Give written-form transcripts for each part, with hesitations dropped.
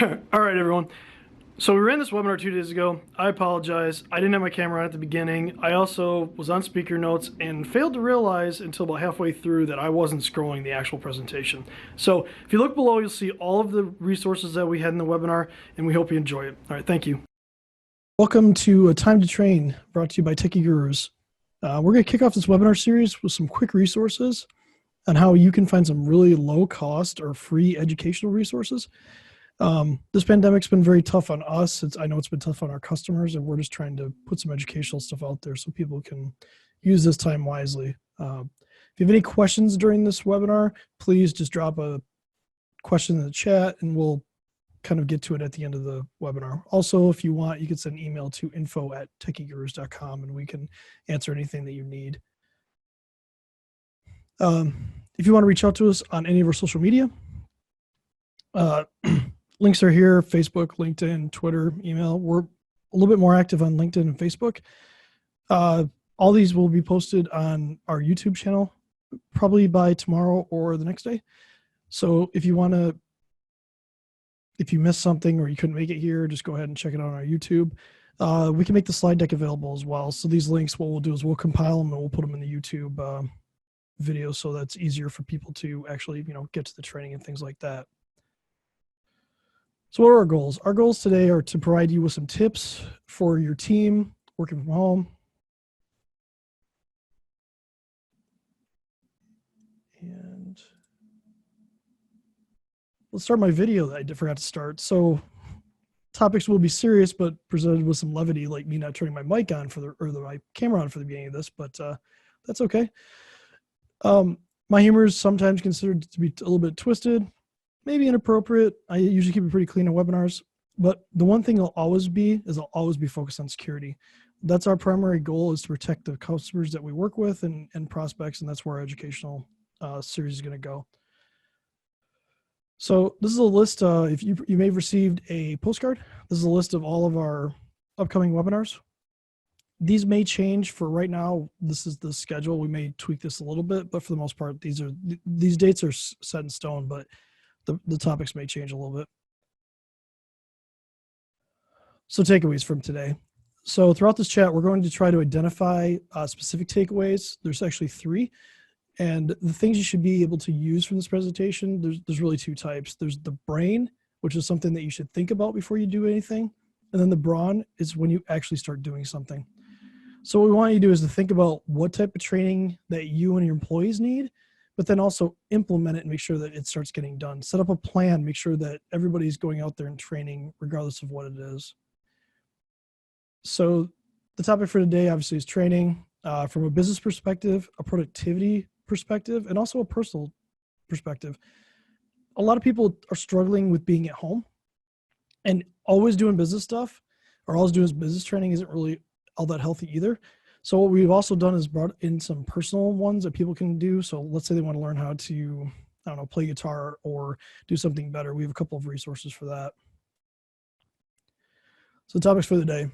All right, everyone. So we ran this webinar 2 days ago. I apologize. I didn't have my camera on at the beginning. I also was on speaker notes and failed to realize until about halfway through that I wasn't scrolling the actual presentation. So if you look below, you'll see all of the resources that we had in the webinar, and we hope you enjoy it. All right, thank you. Welcome to A Time to Train, brought to you by Techie Gurus. We're going to kick off this webinar series with some quick resources on how you can find some really low cost or free educational resources. This pandemic's been very tough on us. I know it's been tough on our customers, and we're just trying to put some educational stuff out there so people can use this time wisely. If you have any questions during this webinar, please just drop a question in the chat and we'll kind of get to it at the end of the webinar. Also, if you want, you can send an email to info@techiegurus.com and we can answer anything that you need. If you want to reach out to us on any of our social media, links are here: Facebook, LinkedIn, Twitter, email. We're a little bit more active on LinkedIn and Facebook. All these will be posted on our YouTube channel probably by tomorrow or the next day. So if you missed something or you couldn't make it here, just go ahead and check it out on our YouTube. We can make the slide deck available as well. So these links, what we'll do is we'll compile them and we'll put them in the YouTube video so that's easier for people to actually, get to the training and things like that. So what are our goals? Our goals today are to provide you with some tips for your team working from home. And let's start my video that I forgot to start. So topics will be serious, but presented with some levity, like me not turning my mic on my camera on for the beginning of this, but that's okay. My humor is sometimes considered to be a little bit twisted, maybe inappropriate. I usually keep it pretty clean in webinars, but the one thing I'll always be focused on security. That's our primary goal, is to protect the customers that we work with and prospects, and that's where our educational series is going to go. So this is a list. If you may have received a postcard, this is a list of all of our upcoming webinars. These may change. For right now, this is the schedule. We may tweak this a little bit, but for the most part, these dates are set in stone, but the topics may change a little bit. So takeaways from today. So throughout this chat, we're going to try to identify specific takeaways. There's actually 3. And the things you should be able to use from this presentation, there's really 2 types. There's the brain, which is something that you should think about before you do anything. And then the brawn is when you actually start doing something. So what we want you to do is to think about what type of training that you and your employees need, but then also implement it and make sure that it starts getting done. Set up a plan, make sure that everybody's going out there and training regardless of what it is. So the topic for today obviously is training from a business perspective, a productivity perspective, and also a personal perspective. A lot of people are struggling with being at home and always doing business stuff or always doing business training isn't really all that healthy either. So what we've also done is brought in some personal ones that people can do. So let's say they want to learn how to, play guitar or do something better. We have a couple of resources for that. So the topics for the day.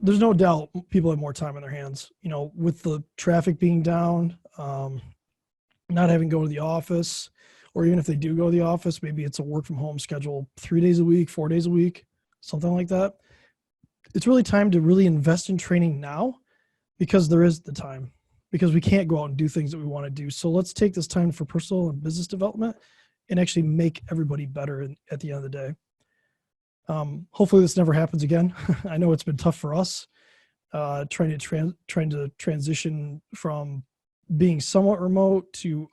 There's no doubt people have more time on their hands, with the traffic being down, not having to go to the office, or even if they do go to the office, maybe it's a work from home schedule 3 days a week, 4 days a week, something like that. It's really time to really invest in training now, because there is the time, because we can't go out and do things that we want to do. So let's take this time for personal and business development and actually make everybody better at the end of the day. Hopefully this never happens again. I know it's been tough for us, trying to transition from being somewhat remote to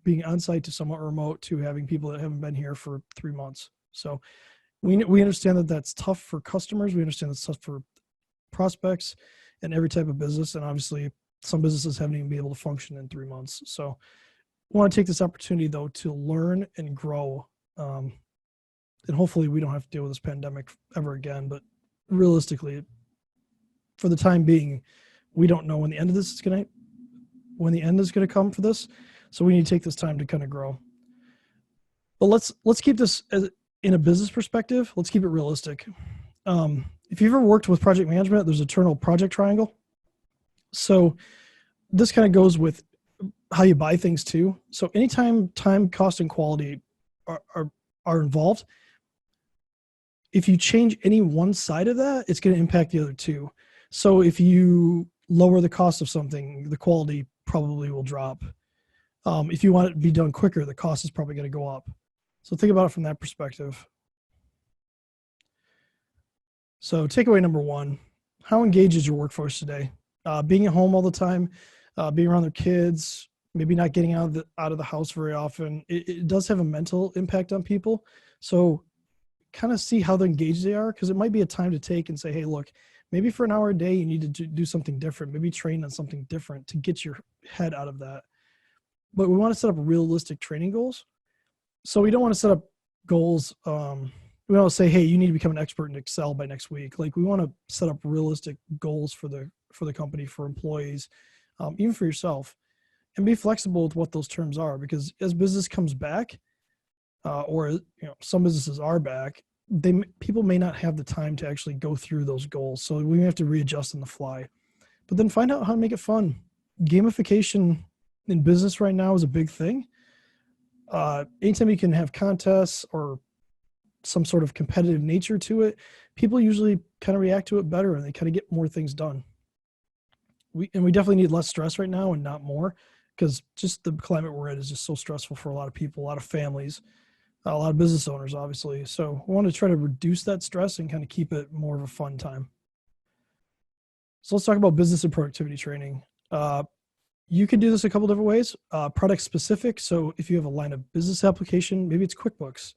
being on site to somewhat remote to having people that haven't been here for 3 months. So we understand that that's tough for customers. We understand that's tough for prospects and every type of business. And obviously some businesses haven't even been able to function in 3 months. So I want to take this opportunity though to learn and grow. And hopefully we don't have to deal with this pandemic ever again, but realistically, for the time being, we don't know when the end is going to come for this. So we need to take this time to kind of grow. But let's keep this in a business perspective. Let's keep it realistic. If you've ever worked with project management, there's a term project triangle. So this kind of goes with how you buy things too. So anytime time, cost, and quality are involved, if you change any one side of that, it's going to impact the other two. So if you lower the cost of something, the quality probably will drop. If you want it to be done quicker, the cost is probably going to go up. So think about it from that perspective. So takeaway number one, how engaged is your workforce today? Being at home all the time, being around their kids, maybe not getting out of the house very often, it does have a mental impact on people. So kind of see how engaged they are, because it might be a time to take and say, hey, look, maybe for an hour a day, you need to do something different, maybe train on something different to get your head out of that. But we want to set up realistic training goals. So we don't want to set up goals. We don't say, hey, you need to become an expert in Excel by next week. Like, we want to set up realistic goals for the company, for employees, even for yourself, and be flexible with what those terms are, because as business comes back, or some businesses are back, people may not have the time to actually go through those goals. So we have to readjust on the fly, but then find out how to make it fun. Gamification in business right now is a big thing. Anytime you can have contests or some sort of competitive nature to it, people usually kind of react to it better and they kind of get more things done. We definitely need less stress right now and not more, because just the climate we're in is just so stressful for a lot of people, a lot of families, a lot of business owners, obviously. So we want to try to reduce that stress and kind of keep it more of a fun time. So let's talk about business and productivity training. You can do this a couple different ways. Product specific. So if you have a line of business application, maybe it's QuickBooks.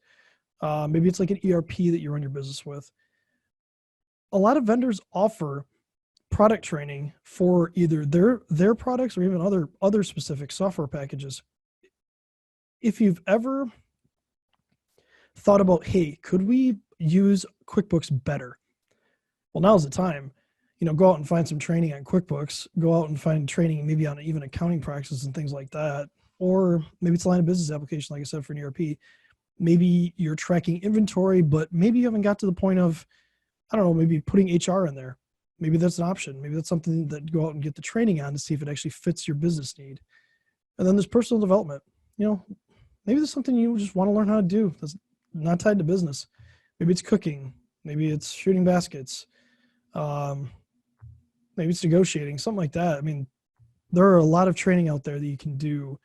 Maybe it's like an ERP that you run your business with. A lot of vendors offer product training for either their products or even other specific software packages. If you've ever thought about, hey, could we use QuickBooks better? Well, now's the time. Go out and find some training on QuickBooks. Go out and find training maybe on even accounting practices and things like that. Or maybe it's a line of business application, like I said, for an ERP. Maybe you're tracking inventory, but maybe you haven't got to the point of, I don't know, maybe putting HR in there. Maybe that's an option. Maybe that's something that go out and get the training on to see if it actually fits your business need. And then there's personal development. Maybe there's something you just want to learn how to do that's not tied to business. Maybe it's cooking. Maybe it's shooting baskets. Maybe it's negotiating, something like that. I mean, there are a lot of training out there that you can do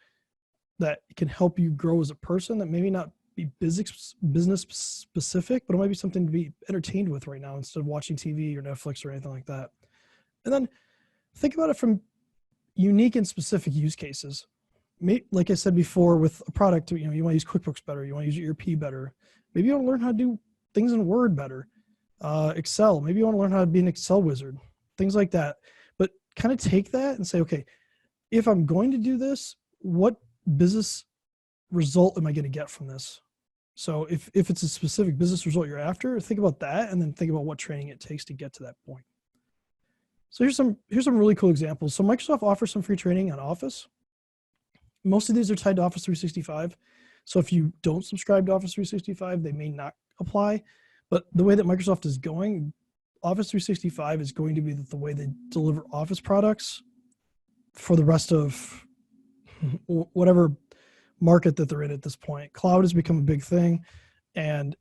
that can help you grow as a person, that maybe not be business specific, but it might be something to be entertained with right now instead of watching TV or Netflix or anything like that. And then think about it from unique and specific use cases. Like I said before, with a product, you want to use QuickBooks better. You want to use your ERP better. Maybe you want to learn how to do things in Word better. Excel. Maybe you want to learn how to be an Excel wizard. Things like that. But kind of take that and say, okay, if I'm going to do this, what business result am I going to get from this? So if it's a specific business result you're after, think about that, and then think about what training it takes to get to that point. So here's some really cool examples. So Microsoft offers some free training on Office. Most of these are tied to Office 365. So if you don't subscribe to Office 365, they may not apply. But the way that Microsoft is going, Office 365 is going to be the way they deliver Office products for the rest of whatever market that they're in at this point. Cloud has become a big thing, and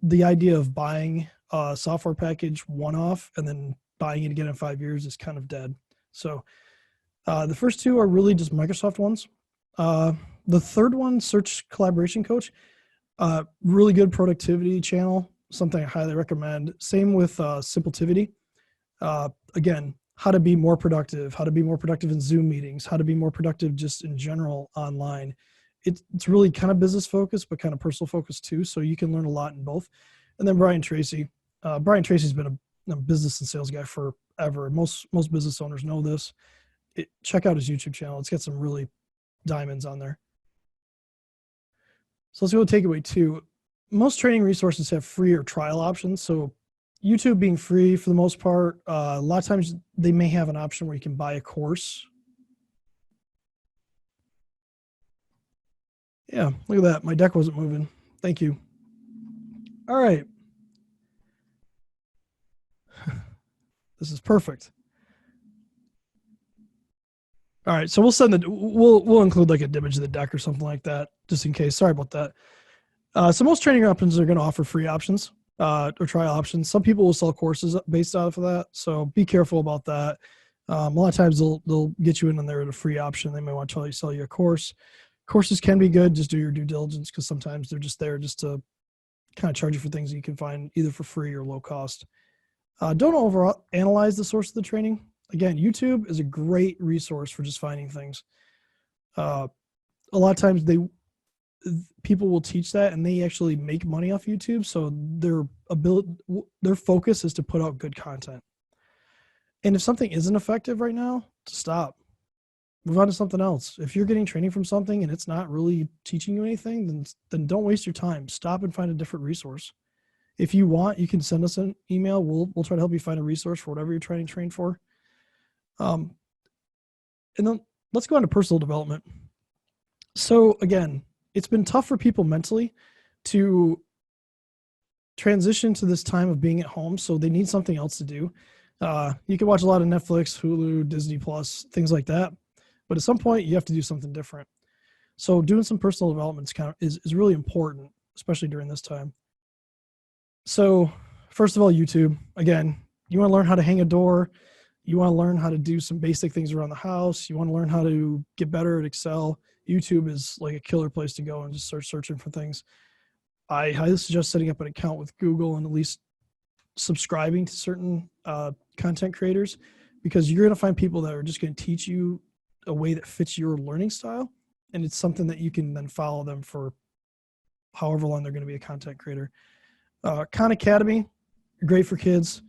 the idea of buying a software package one-off and then buying it again in 5 years is kind of dead. So the first two are really just Microsoft ones. The third one, Search Collaboration Coach, really good productivity channel, something I highly recommend. Same with Simpletivity. Again, how to be more productive in Zoom meetings, how to be more productive just in general online. It's really kind of business focused, but kind of personal focused too. So you can learn a lot in both. And then Brian Tracy. Brian Tracy's been a business and sales guy forever. Most business owners know this. Check out his YouTube channel. It's got some really diamonds on there. So let's go to takeaway 2. Most training resources have free or trial options. So YouTube being free for the most part, a lot of times they may have an option where you can buy a course. Yeah, look at that. My deck wasn't moving. Thank you. All right. This is perfect. All right, so we'll include like an image of the deck or something like that, just in case. Sorry about that. So most training options are going to offer free options. or trial options. Some people will sell courses based off of that, so be careful about that. A lot of times they'll get you in on there at a free option. They may want to sell you a course. Courses can be good. Just do your due diligence, because sometimes they're just there just to kind of charge you for things that you can find either for free or low cost. Don't over analyze the source of the training. Again, YouTube is a great resource for just finding things. A lot of times people will teach that and they actually make money off YouTube. So their focus is to put out good content. And if something isn't effective right now, to stop, move on to something else. If you're getting training from something and it's not really teaching you anything, then don't waste your time. Stop and find a different resource. If you want, you can send us an email. We'll try to help you find a resource for whatever you're trying to train for. And then let's go on to personal development. So again, it's been tough for people mentally to transition to this time of being at home. So they need something else to do. You can watch a lot of Netflix, Hulu, Disney Plus, things like that. But at some point you have to do something different. So doing some personal development is really important, especially during this time. So first of all, YouTube. Again, you want to learn how to hang a door. You want to learn how to do some basic things around the house. You want to learn how to get better at Excel. YouTube is like a killer place to go and just start searching for things. I highly suggest setting up an account with Google and at least subscribing to certain content creators, because you're going to find people that are just going to teach you a way that fits your learning style. And it's something that you can then follow them for however long they're going to be a content creator. Khan Academy, great for kids.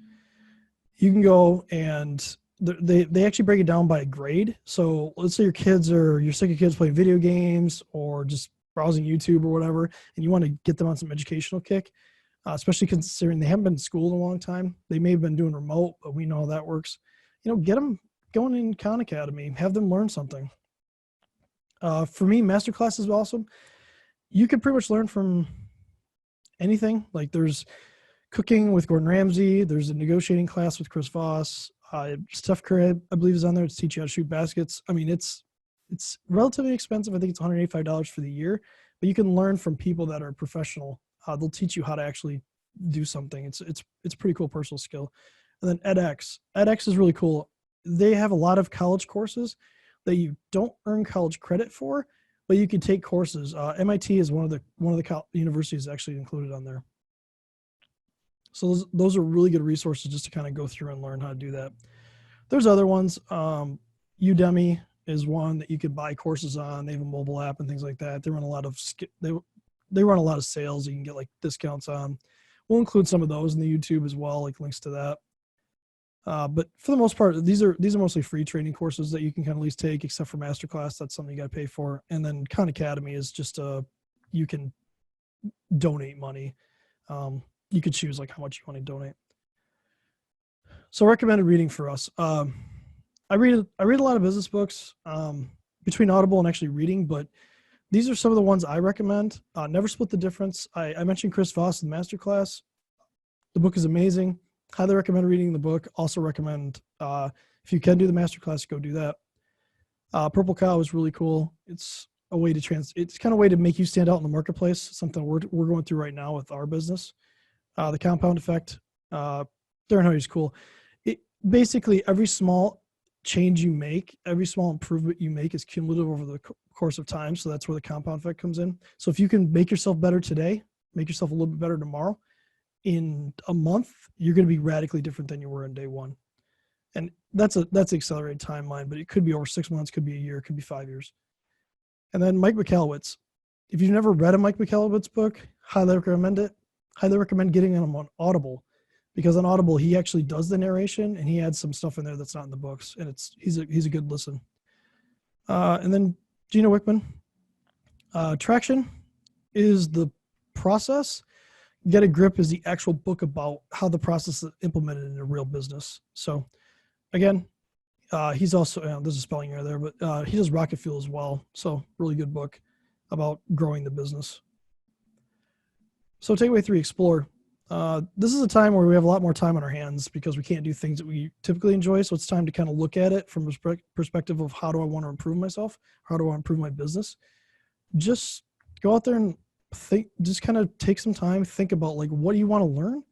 You can go and they actually break it down by grade. So let's say you're sick of kids playing video games or just browsing YouTube or whatever, and you want to get them on some educational kick, especially considering they haven't been in school in a long time. They may have been doing remote, but we know how that works. Get them going in Khan Academy, have them learn something. For me, masterclass is awesome. You can pretty much learn from anything. Like there's cooking with Gordon Ramsay. There's a negotiating class with Chris Voss. Steph Curry, I believe, is on there to teach you how to shoot baskets. I mean, it's relatively expensive. I think it's $185 for the year, but you can learn from people that are professional. They'll teach you how to actually do something. It's a pretty cool personal skill. And then edX. edX is really cool. They have a lot of college courses that you don't earn college credit for, but you can take courses. MIT is one of the universities actually included on there. So those are really good resources just to kind of go through and learn how to do that. There's other ones. Udemy is one that you could buy courses on. They have a mobile app and things like that. They run a lot of sales. You can get like discounts on. We'll include some of those in the YouTube as well, like links to that. But for the most part, these are mostly free training courses that you can kind of at least take, except for Masterclass. That's something you got to pay for. And then Khan Academy is just you can donate money. You could choose like how much you want to donate. So recommended reading for us. I read a lot of business books between Audible and actually reading, but these are some of the ones I recommend. Never Split the Difference. I mentioned Chris Voss in the Masterclass. The book is amazing. Highly recommend reading the book. Also recommend, if you can do the Masterclass, go do that. Purple Cow is really cool. It's a way to it's kind of a way to make you stand out in the marketplace. Something we're going through right now with our business. The Compound Effect. Darren Hardy's cool. Basically, every small change you make, every small improvement you make is cumulative over the course of time. So that's where the compound effect comes in. So if you can make yourself better today, make yourself a little bit better tomorrow, in a month, you're going to be radically different than you were on day one. And that's an accelerated timeline, but it could be over 6 months, could be a year, could be 5 years. And then Mike Mckellwitz. If you've never read a Mike Mckellwitz book, highly recommend it. Highly recommend getting him on Audible, because on Audible he actually does the narration and he adds some stuff in there that's not in the books, and he's a good listen. And then Gino Wickman. Traction is the process. Get a Grip is the actual book about how the process is implemented in a real business. So again, he's also, there's a spelling error there, but he does Rocket Fuel as well. So really good book about growing the business. So takeaway 3, explore. This is a time where we have a lot more time on our hands because we can't do things that we typically enjoy. So it's time to kind of look at it from a perspective of how do I want to improve myself? How do I improve my business? Just go out there and just kind of take some time, think about like, what do you want to learn?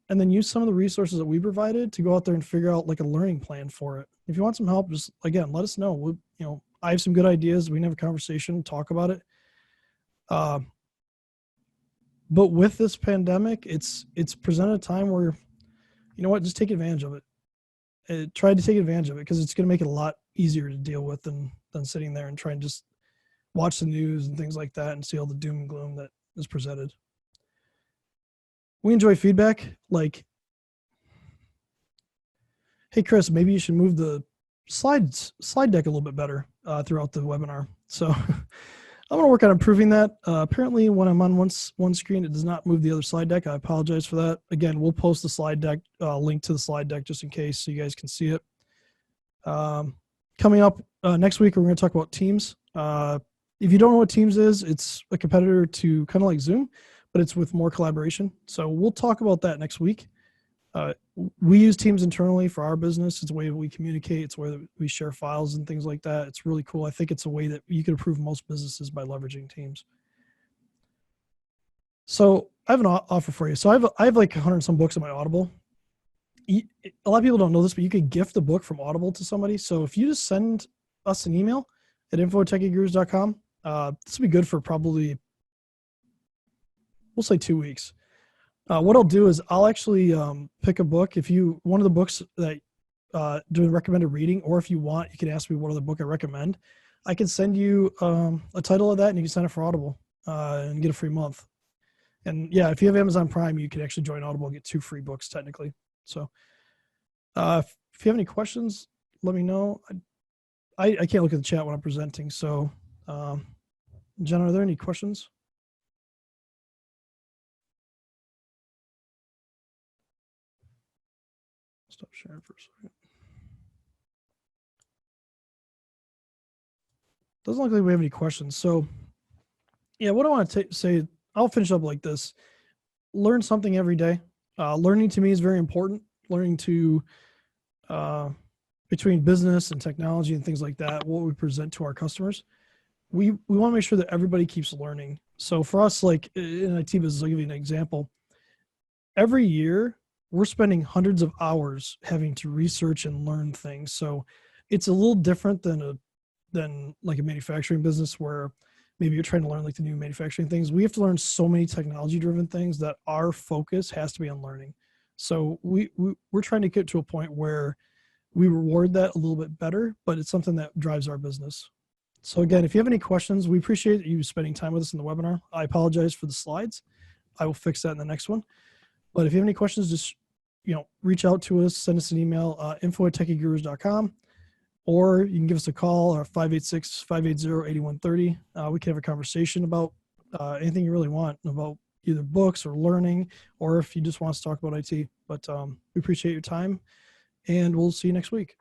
And then use some of the resources that we provided to go out there and figure out like a learning plan for it. If you want some help, just again, let us know. I have some good ideas. We can have a conversation, talk about it. But with this pandemic, it's presented a time where, you know what, just take advantage of it. Try to take advantage of it, because it's going to make it a lot easier to deal with than sitting there and trying to just watch the news and things like that and see all the doom and gloom that is presented. We enjoy feedback. Like, hey, Chris, maybe you should move the slide deck a little bit better throughout the webinar. So I'm going to work on improving that. Apparently, when I'm on one screen, it does not move the other slide deck. I apologize for that. Again, we'll post the slide deck, link to the slide deck just in case so you guys can see it. Coming up next week, we're going to talk about Teams. If you don't know what Teams is, it's a competitor to kind of like Zoom, but it's with more collaboration. So we'll talk about that next week. We use Teams internally for our business. It's a way that we communicate. It's where we share files and things like that. It's really cool. I think it's a way that you can improve most businesses by leveraging Teams. So I have an offer for you. So I have like 100 and some books on my Audible. A lot of people don't know this, but you could gift a book from Audible to somebody. So if you just send us an email at info@techiegurus.com, this will be good for probably, we'll say 2 weeks. What I'll do is I'll actually pick a book. One of the books that do recommended reading, or if you want, you can ask me what other book I recommend. I can send you a title of that, and you can sign up for Audible and get a free month. And yeah, if you have Amazon Prime, you can actually join Audible and get 2 free books technically. So if you have any questions, let me know. I can't look at the chat when I'm presenting. So Jenna, are there any questions? Stop sharing for a second. Doesn't look like we have any questions. So yeah, what I want to say, I'll finish up like this. Learn something every day. Learning to me is very important. Learning to, between business and technology and things like that, what we present to our customers. We want to make sure that everybody keeps learning. So for us, like in IT business, I'll give you an example. Every year, we're spending hundreds of hours having to research and learn things. So it's a little different than like a manufacturing business where maybe you're trying to learn like the new manufacturing things. We have to learn so many technology driven things that our focus has to be on learning. So we're trying to get to a point where we reward that a little bit better, but it's something that drives our business. So again, if you have any questions, we appreciate you spending time with us in the webinar. I apologize for the slides. I will fix that in the next one. But if you have any questions, just reach out to us, send us an email, info@techiegurus.com, or you can give us a call, 586-580-8130. We can have a conversation about anything you really want, about either books or learning, or if you just want us to talk about IT. But we appreciate your time, and we'll see you next week.